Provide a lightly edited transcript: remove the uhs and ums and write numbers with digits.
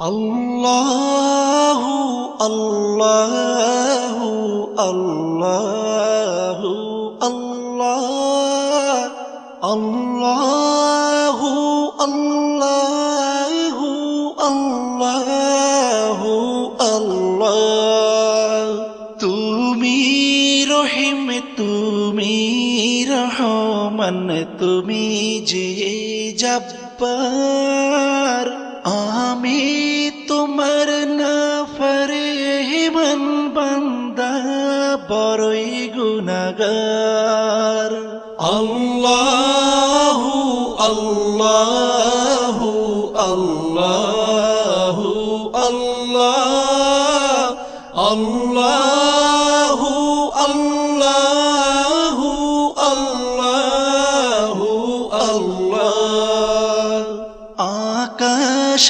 আল্লাহু আল্লাহু আল্লাহু আল্লাহ আল্লাহু আল্লাহু আল্লাহু আল্লাহ। তুমি রহিম, তুমি রহমান, তুমি যে জব্বার, আমি তোমার নাফরমান বান্দা, বড়ই গুনাহগার। আল্লাহু আল্লাহু আল্লাহু আল্লাহ আল্লাহু আল্লাহ।